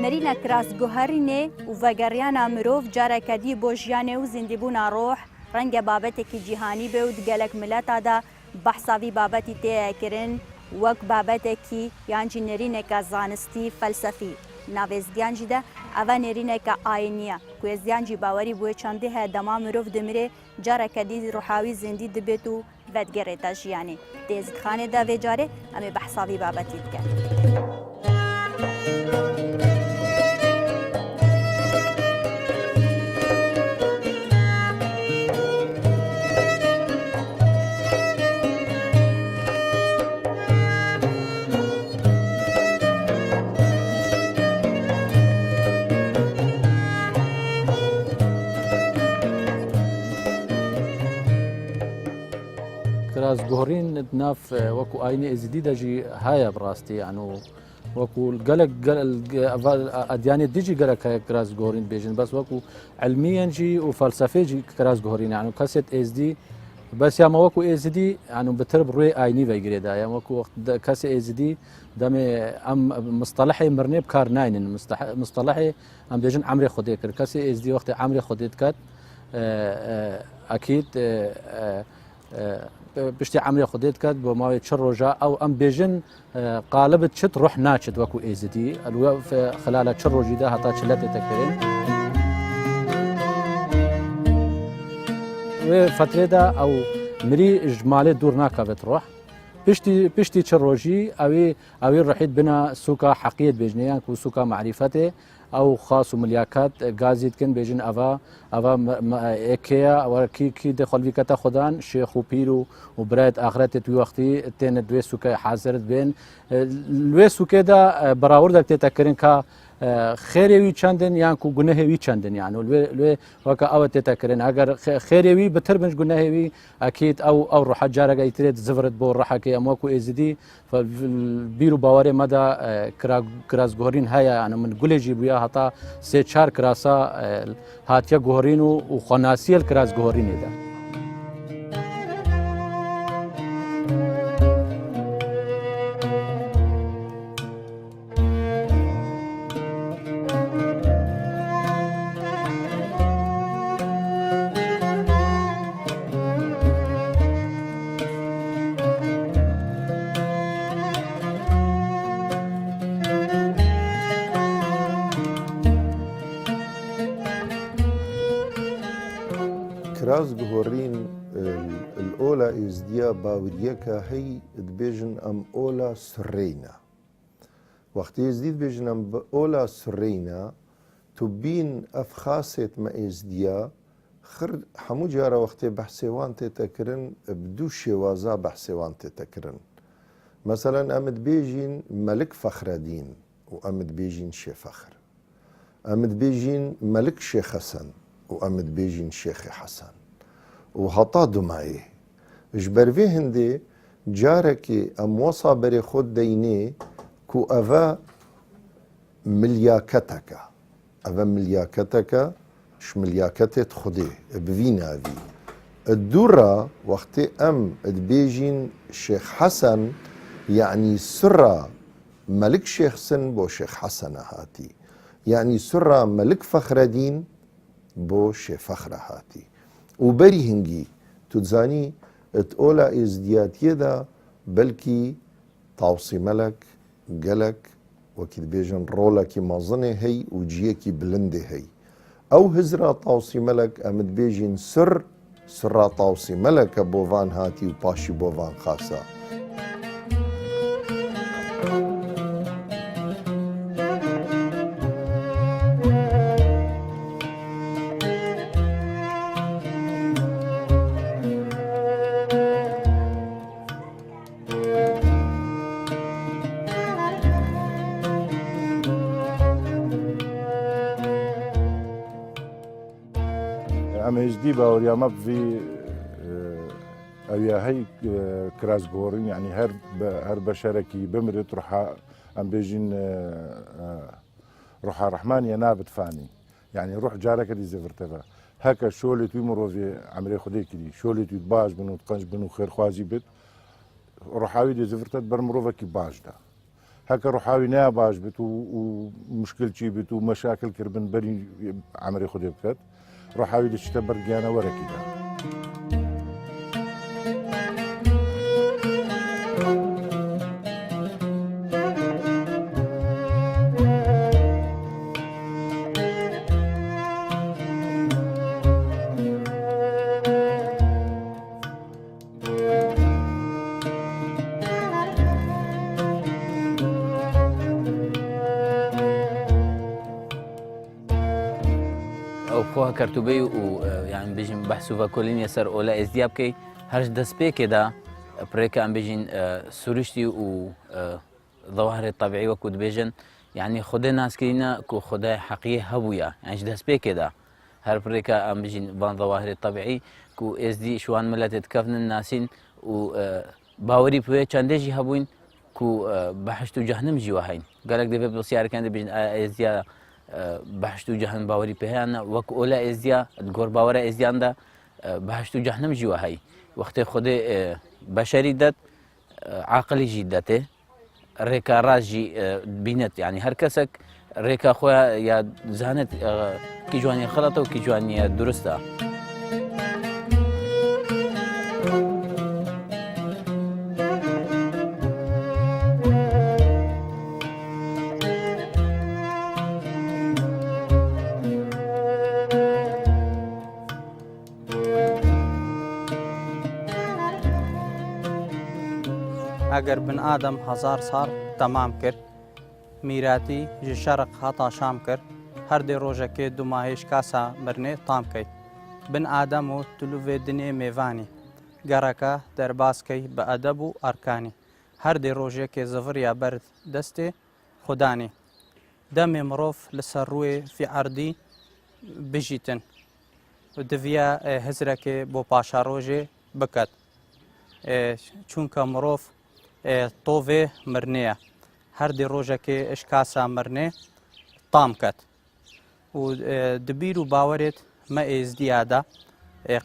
مرینه کراس گوهرینه و وگریانا مروف جاره کدی بوجیانه و زندیبونا روح رنگ بابت کی جهانی به و دگلک ملتا دا بحثاوی بابتی ته کرن وک بابت کی یانجی نرینه کا زانستی فلسفی ناوزگیان جده اوا نرینه کا آینیه کوزیان جی باوری بو چنده ه دما مروف دمره جاره کدی روحاوی زندی دبتو ودگره تاجیانی تیز خانه دا و جاره امی بحثاوی بابتی دکن كراس جوهرين ناف وكو آيني ازديدا جي هاي براستي يعني وكو قلق ادياني ديجي قلق كراس جوهرين بيجن بس وكو علميا جي وفلسفي جي كراس جوهرين يعني كاسيت از دي بس يا ما وكو از دي يعني بترب روي آيني بيجري دا يا وكو كاسي از دي دمي ام مصطلحي مرني بكار ناين مصطلحي ام بيجن عمري خديك كاسي از دي وقت عمري خديت كات اكيد بشتي عمري خديت كات بما تشر رجا او ام بيجن قالب تشت روح ناشد وكو ايزدي في خلال تشر رجدا حتى تشلت تكرين وفتره دا او مري اجمالي دور ناكافت روح بشتي تشر رجي اوي رحيت بنا سوكا حقيقه بيجنيان كو سوكا معرفته او خاص وملياكات غازيت كن بيجن افا اكيا او كي دخل بكتا خدان شيخ وبيرو وبراد اخرت توي وقتي تن دوي سوكا حاضرت بين لوي سوكا دا براورد تتكرن كا خيري چندن يعني كو گناهي چندن يعني لوي وكا او تتكرن اگر خيري بتر بنج گناهي اكيد او روح جارا يتريد زفرت بو رحكي اموكو ازدي فالبيرو باوري مدى كراس جوهرين هيا يعني من قلجي بيا حتى سي چار كراسا هاتيا جوهرين وخناسيل كراس جوهرين ده كراس جوهرين الأولى إزديا باوريكا هي دبيجن أم أولى سرينا وقت يزديد بيجن أم أولى سرينا تبين أفخاصة ما إزديا خر حمو جارة وقت بحسوان تتكرن بدو شوازا بحسوان تتكرن مثلا أمد بيجين ملك فخر دين وأمد بيجين شي فخر أمد بيجين ملك شيخ حسن وأمد بيجين شيخ حسن وهطادو معي جبرفي هندي جاركي أم وصا بري خود ديني كو أفا ملياكتك أفا ملياكتك ش ملياكتت خدي بفينا في الدورة وقت أم بيجين شيخ حسن يعني سرة ملك شيخ سن بو شيخ حسن هاتي يعني سرة ملك فخر دين بو شي فخر هاتي وبري هنجي تتزاني اتقولا ازدياتي دا بلكي طاوسي ملك قلك وكي بيجن رولا كي مازني هي وجيكي بلندي هي او هزرا طاوسي ملك امد بيجن سر طاوسي ملك بوفان هاتي وباشي بوفان خاصة ام اچ دي باورياما في اويا هي كراس جورين يعني هر بشركي بمرت روح ام بيجين روح الرحمن ينابت فاني يعني روح جارك دي زفرتها هكا شولت ويمروفي عمري خديك دي شولت باج بنو تقنج بنو خير خوازي بت روحاوي دي زفرتت برمروفا كي باج دا هەکە ڕوحاوی نیا باش بێت و مشکلچی بێت و مەشاکل کردبن بەری عملی خودێ بکات ڕوحاوی دەچتە بەرگیانە وەرەکیدا. خۆ کەرتوبەی و یان بژین بەحس و ڤەکۆلینیە سەر ئۆلا ئێزدیا بکەی هەرش دەستپێکێدا پرێکە ئەم بژین سروشتی و ظەواهری طەبیعی وەکو دبێژن یعنی خودێ ناسکرینە کو خودای حەقیقی هەبوویە یانش دەستپێکێدا هەر پرێکە ئەم بژین بان ظەواهری طەبیعی کو ئێزدی شوان ملەتێت کەفنن ناسین و باوەری پێ چەندێژی هەبووین کو بەحشت و جەهەنەم ژیوە هەین گەلێک دەبێت پرسیارەکان دەبێژن ئێزدیا بەحشت و جەهەنەم باوەری پێیانە وەک ئۆلا ئێزدیا گۆڕ باوەرە ئێزدیاندا بەحشت و جەهەنەم ژیوە هەی وەختێ خودێ بەشەری دەت عاقلیژی دەتێ ڕێکا ڕازژی بینێت یعنی هەر کەسێک ڕێکا خۆیان یا زانێت کی جوانی خەڵەتە و کی جوانیە دروستە. ئەگەر بن ئادەم هەزار ساڵ تەمام کرد میراتی ji şerq heta şam kir her dê rojekê du mahêj kasa mirnê tam key bin adem û tulûvê dinê mêvanî gereka derbas key bi edeb û erkanî her dê rojekê ziviriya ber destê xudanî demê mirov li ser rûyê fî erdî bijîtin diviya hizrekê bo paşa rojê biket çûnke mirov tovê mirnêye her dê rojekê eşkasa mirnê tam ket û di bîr û bawerêt me êzdiya da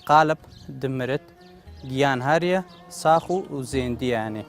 qalib dimirit giyan heriye sax û zêndiyanê.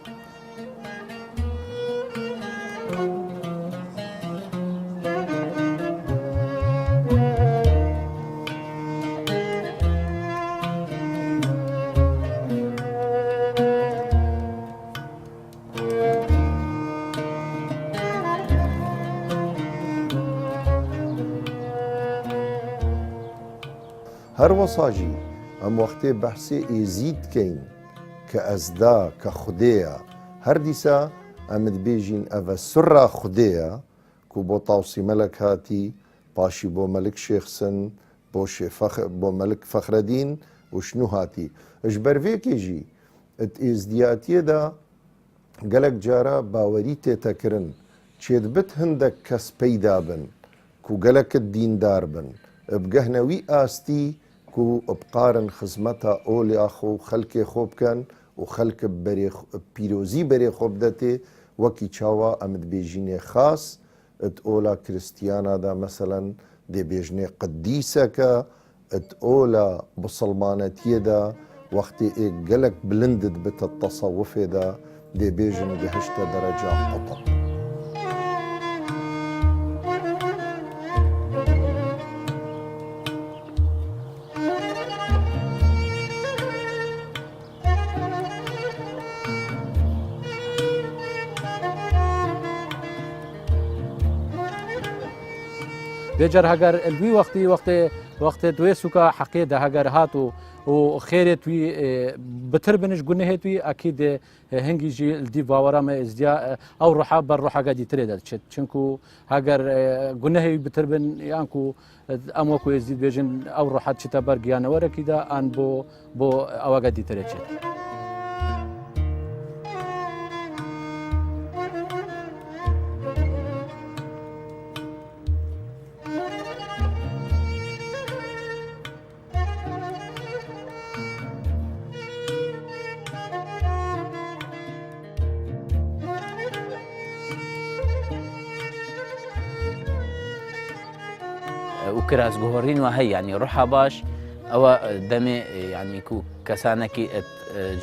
هەر وەساژی ئەم وەختێ بەحسێ ئێزی بکەین کە ئەزدا کە خودەیە هەر دیسا ئەمت بێژین ئەڤە سڕا خودەیە کو بۆ تاوسی مەلک هاتی پاشی بۆ مەلک شێخسن بۆ مەلک فەخرەدین و شنو هاتی ئەش بەرڤێکێژی ئەت ئێزدیاتیەدا گەلک جارە باوەری تێتەکردن چێت بت هەندێک کەس پەیدا بن کو گەلەکت دیندار بن بگەهنەوی ئاستی کو بقارن خزمەتە ئۆلیا خۆ و خەلکێ خۆ بکەن و خەلکە پیرۆزی بەرێ خۆ بدەتێ وەکی چاوە ئەمت بێژینێ خاص ئەت ئۆلا کریسیانادا مەسەلەن دێبێژنێ قدیسەکە ئەت ئۆلا بسڵمانەتیەدا وەختی گەلک بلندت بتە تەسەوفێدا دێبێژن گەهشتە دەرەجا قوتە. بێجار هەگەر الوی وەختێ دوێ سوکە حەقێدا هەگەر هات و خێرێ توی بتر بنش گونەهێ توی ئەکید هەنگیژی دی باوەڕامە ئێزدیا ئەو ڕۆحا بەر ڕۆحەکە دیترێ دەچێت چونکو هەگەر گونەهێ بتر بن یانکو ئەم وەکو ئێزدی بێژن ئەو ڕۆحەت چتە بەر گیانەوەرەکیدا ئان بۆ ئەوەگە دیترێچێت. و کراسگۆڕین وە هەیە ینی ڕوحا باش ئەوە دەمێ ینی کەسانێکی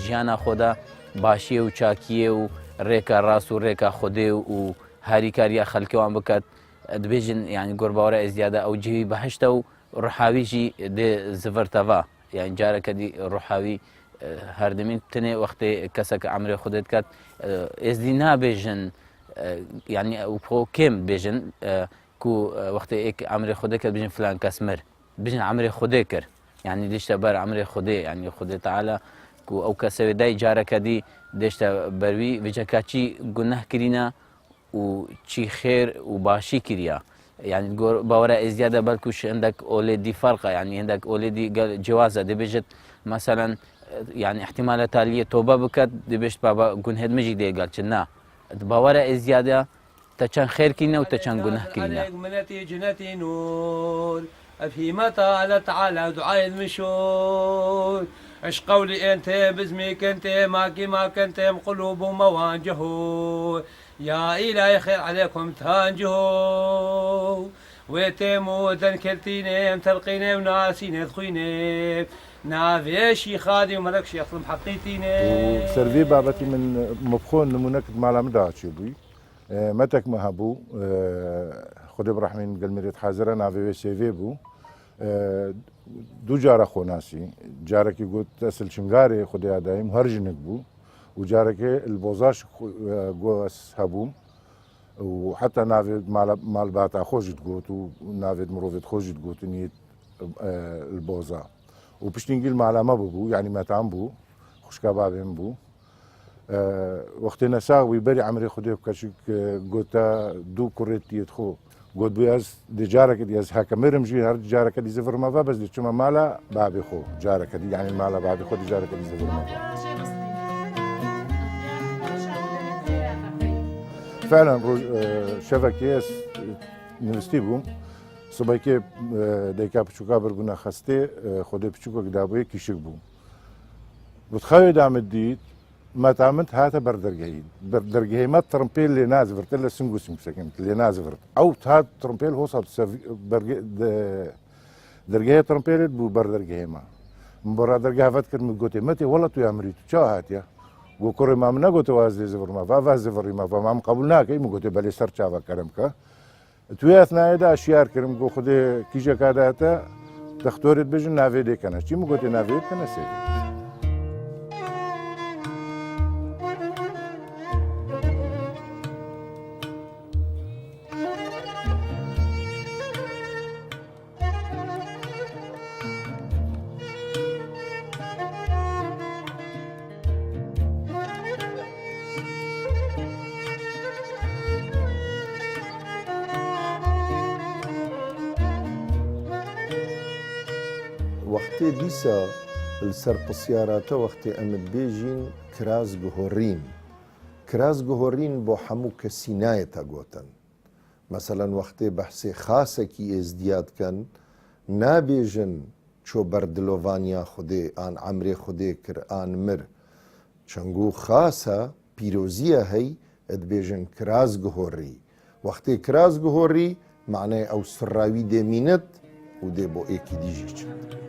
ژیانە خۆدا باشیە و چاکیە و ڕێکە ڕاست و ڕێکە خودێ و هاریکاریە خەلکەوان بکات دەبێژن یعنی گۆرباوەرە ئێزیادە ئەو جێوی بەهشتە و ڕحاویژی دێ زڤرتەڤا یعنی جارەکە دی ڕحاوی هەردەمین تنێ وەختێ کەسەکە ئەمرێ خودت کات ئێزدی نابێژن یعنی ئەو کێم بێژن کو وەختێ ئەمرێ خودێ کرد بژن فلان کەس مر بژن ئەمرێ خودێ کرد یعنی دیشتە بەر ئەمرێ خودێ یعنی خودێ تەعالە کو ئەو کەسەوێ دای جارەکە دی دێشتە بەروی وێجەکە چی گونەح کرینە و چی خێر و باشی کریە يعني باورا ازياده بلكوش عندك اولادي فرقه يعني عندك اولادي جوازه دبجت مثلا يعني احتمال تاليه توبه بكت دبشت بابا جنهد مجي دي قال كنا باورا ازياده تشان خير كينا وتشان جنه كينا منتي جنتي نور افهمت على تعالى دعاء المشور اش قولي انت بزمك انت ماكي ما كنتم قلوب مواجه يا إلهي خير عليكم تانجهو ويتمو ذنكرتيني تلقيني وناسيني تخويني نافيشي خادي وملكش يصلم حقيتيني سرفي بابتي من مبخون نمونك مالا مداتشي بوي متك مهبو خدي برحمين قلمريت حازرة نافي سيفي بو دو جارة خوناسي جاركي قلت أسل شنغاري خدي دايم هرجنك بو وجارك البوزاش جوس هبوم وحتى نافد مال باتا خوجت قوت ونافد مروفد خوجت قوت نيت البوزا وبشتنجيل مالا ما بو يعني ما تعمبو خوش كبابين بو وقتنا ساوي بري عمري خدي بكشك قوتا دو كوريت يدخو قلت بياز دي جارك دي از هكمرم جي هر جارك دي زفر ما بس دي شما مالا بابي خو جارك دي يعني مالا بابي خو دي جارك دي زفر ما فعلا شبكه نوستی بوم صبحی دیگه بچوکا برگونه خسته خود بچوکا گدابوی کشک بوم بتخوي دام الديد ما تعملت هذا بردرجهي ما ترمبيل اللي نازفرت الا سنجوس مسكنت اللي نازفرت او هذا ترمبيل هو صار درجهي ترمبيل بو بردرجهي ما مبرا درجه فكر من قوتي متي والله تو يا مريت شو هات يا وكوري ما منا قلت وازدي زفر ما فاز زفر ما فما مقبلناك اي قلت بلي سر شافا كلامك توي اثناء دا اشيار كرم قو خدي كيجا كاداتا تختورت بجن نافي دي كنا شي قلت نافي كنا سي وقتی دیسا السرپسیاراتا وقتی امد بیجین کراز گهورین کراز گهورین بو همو کسی نایتا گوتن مثلا وقتی بحث خاصه کی ازدیاد کن نابیجن چو بردلوانیا خوده آن عمر خوده کر آن مر چنگو خاصه پیروزیه هی ادبیجن کراز گهوری وقتی کراز گهوری معنی او سراوی ده مینت و ده بو ایکی دیجی چند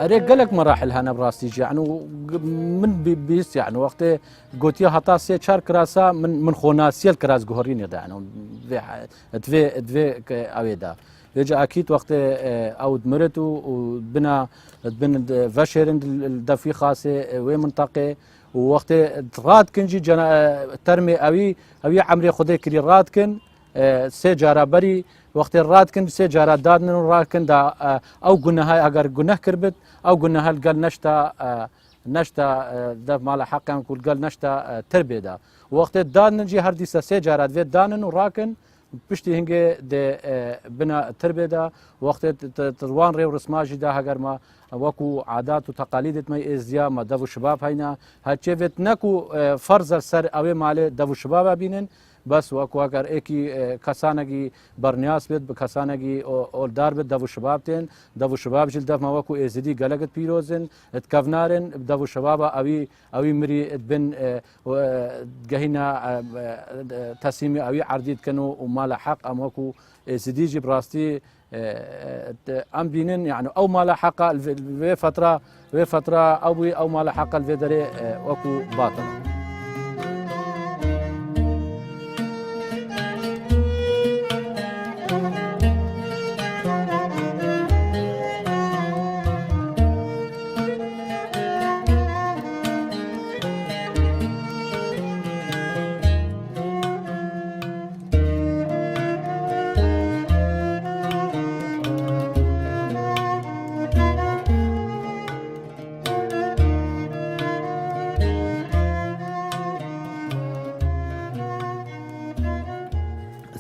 أريك قالك مراحل هنا براستيج يعني من بيس يعني وقت قوتيا هتا سي شار كراسا من خوناسيل كراس جوهرين يدا يعني دفي اويدا يجي اكيد وقت او دمرت وبنا بن فاشرند الدفي خاصه وي منطقه ووقت راد كنجي ترمي اوي عمري خدي كري راد كن سي جارا بري وقت الراد كن سي جارا دادن راد كن دا او قلنا هاي اگر قلنا كربت او قلنا هل قال نشتا نشتا دف مال حقا كل قال نشتا تربيه دا وقت دان نجي هردي سه جارات في دانن وراكن پشتی هنگه ده بنا تربیه دا وقت تروان ریو رسماجی دا هگر ما وکو عادات و تقالیدت می ازدیا ما دو شباب هینا هچه ویت نکو فرض سر اوی ماله دو شباب بینن بس وکو اگر ایکی کسانگی برنیاس بید بکسانگی اولدار بید دو شباب تین دو شباب جل دف ما وکو ازدی گلگت پیروزن اتکفنارن دو شباب اوی مری بن گهینا تسیمی اوی عردید کنو و مال حق ام وکو ازدی جی براستي ام بينن يعني او ما لحق في فتره او ما لحق الفيدري وكو باطل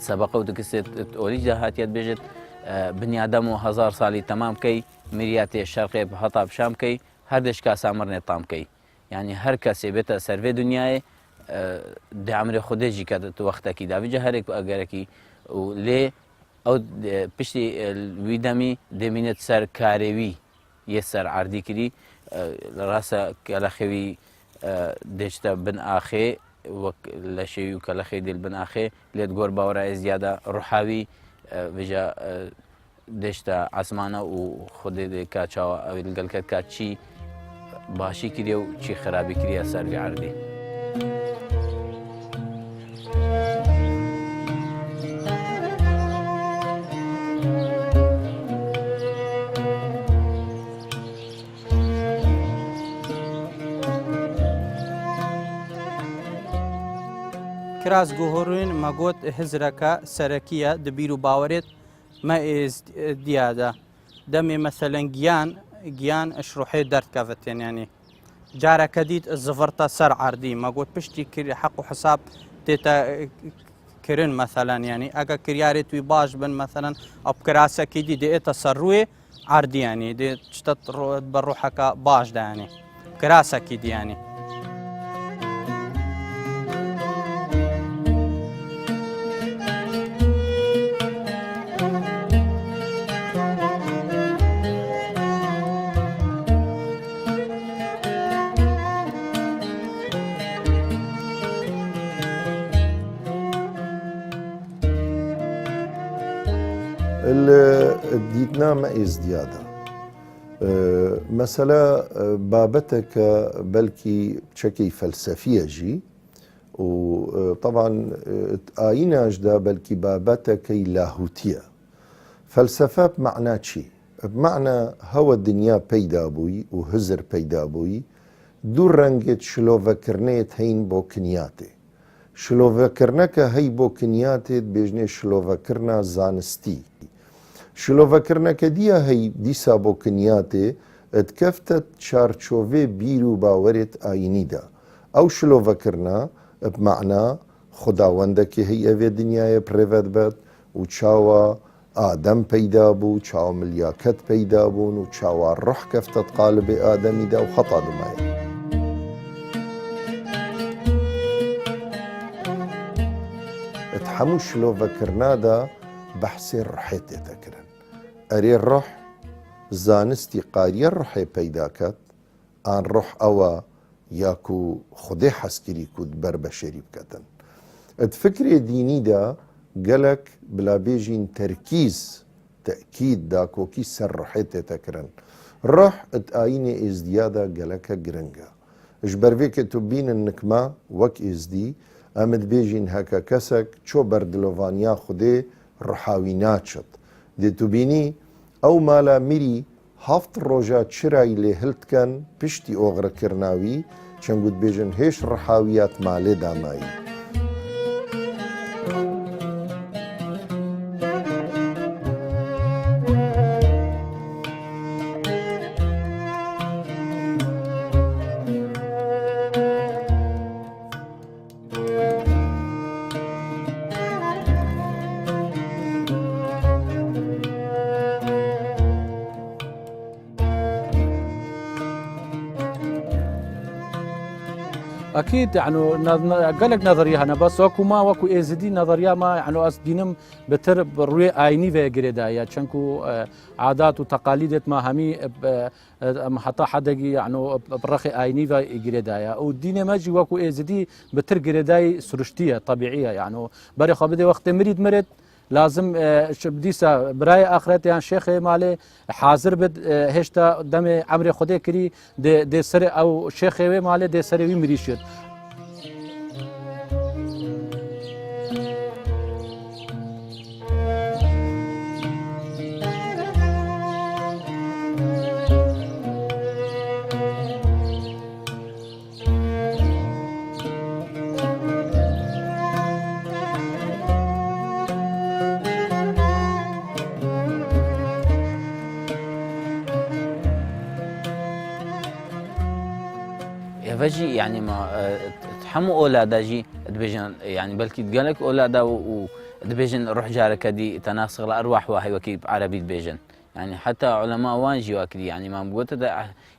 سبق ودكست أوليجا هاتيت بجت بني آدم هزار سالي تمام كي مرياتي الشرقي بحطا بشام كي هردش كاس عمرني طام كي يعني هر كاسي بيتا سرفي دنياي دي عمري خودجي كانت وقتا كي دافجا هرك أجركي ولي أو بشتي الويدامي دمينت سر كاريوي يسر عردي كري راسا كالخوي دشتا بن آخي لشيء كالخي ديال بن اخي اللي تقول باورا زياده روحاوي بجا دشتا عسمانه وخدي كاتشاو او القلكات كاتشي باشي كريو شي خرابي كريا صار في عردي كراس جوهرين ما قوت هزركا سركية دبيرو باوريت ما إز ديادا دمي مثلا جيان اشروحي درت كافتين يعني جارة كديد الزفرطة سر عردي ما قوت بشتي كري حق وحساب تيتا كرين مثلا يعني اگا كرياري توي باش بن مثلا او كراسة كيدي دي تصروي عردي يعني دي تشتت بروحك باش دا يعني كراسة كيدي يعني ديتنا ما ازديادا مثلا بابتك بلكي بشكل فلسفية جي وطبعا آينا جدا بلكي بابتك لاهوتية فلسفة بمعنى شي بمعنى هوا الدنيا بيدا بوي وهزر بيدا بوي دور رنجت شلو فكرنيت هين بو كنياتي شلو فكرنك هي بو كنياتي بيجني شلو فكرنا زانستي شلو فكرنا كديا هي ديسا بو كنياتي اتكفتت شارتشوفي بيرو باورت آينيدا او شلو فكرنا بمعنى خداوندك هي اوه دنيا بريفت بات وچاوا آدم پیدا بو چاوا ملياكت پیدا بون وچاوا الروح كفتت قالب آدمي دا وخطا دمائي اتحمو شلو فكرنا دا بحثي روحيتي تكرن اري الروح زانستي قارية روحي پیدا كت آن روح اوا ياكو خدي حسكري كود بر بشري بكتن اتفكري ديني دا قالك بلا بيجين تركيز تأكيد داكو كي سر روحيتي تكرن روح اتآيني ازديادا قالك جرنجا اجبر فيك تبين النكما وك ازدي امد بيجين هكا كسك چو بردلوفانيا خدي روحاوي ناتشت دي تبيني او مالا ميري هفت روجات شراي لي هلتكن بشتي اوغرا كرناوي چنگود بيجن هيش روحاويات مالي داماي اكيد يعني قالك نظريه انا بس وكو ما وكو ازدي نظريه ما يعني اس دينم بتر بروي ايني في جريدايا تشنكو عادات وتقاليد ما همي حتى حدا يعني برخي ايني في جريدايا ودين ماجي وكو ازدي بتر جريداي سرشتيه طبيعيه يعني بري خبدي وقت مريض لازم بديسا براي اخرت يعني شيخ مالي حاضر بد هشتا دم عمري خدي كري دي سر او شيخ مالي دي سر وي مريشت فجي يعني ما تحمو أولادا جي دبيجن يعني بلكي تقالك أولادا ودبيجن روح جارك دي تناسق الأرواح وهي وكيب عربي دبيجن يعني حتى علماء وانجي واكدي يعني ما بقولت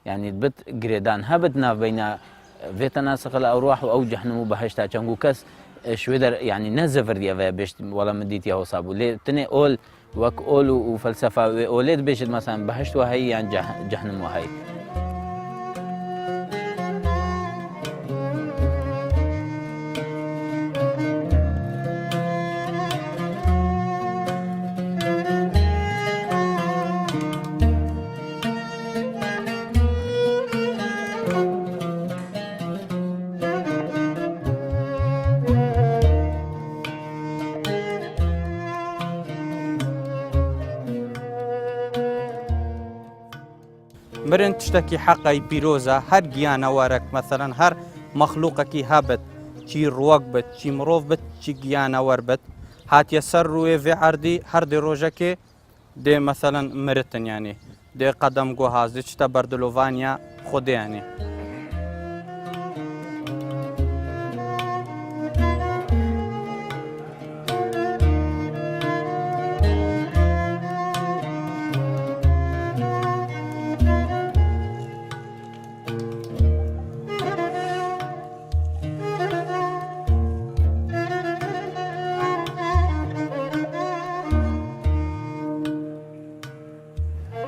يعني بت جريدان هبتنا بين في تناسق الأرواح وأوجه نمو بهشتا تشانجو كس شويدر يعني نزفر ديا بيشت ولا مديت يا صابو ليه تني أول وك أول وفلسفة أولاد بيشت مثلا بهشت وهي يعني جهنم وهي مرن تشتكي حقي بيروزا هر جيانا وارك مثلا هر مخلوقك هابت شي روك بت شي مروف بت شي جيانا وربت هات يسر روي في عردي هر دي روجك دي مثلا مرتن يعني دي قدم جوهاز دي تشتا بردلوفانيا خود يعني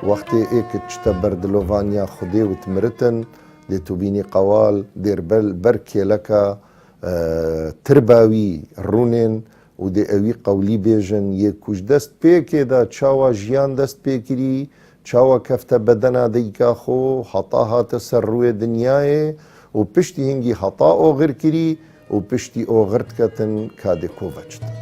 وقتی ایک چتا بردلوانیا خودی و تمرتن دی تو بینی قوال دیر برکی لکا ترباوی رونن و دی اوی قولی بیجن یکوش دست پیکی دا چاوا جیان دست پیکری چاوا کفت بدنا دیکا خو حطاها تسر روی دنیای و پشتی هنگی حطا او غیر کری و پشتی او غرد کتن کاده کووچت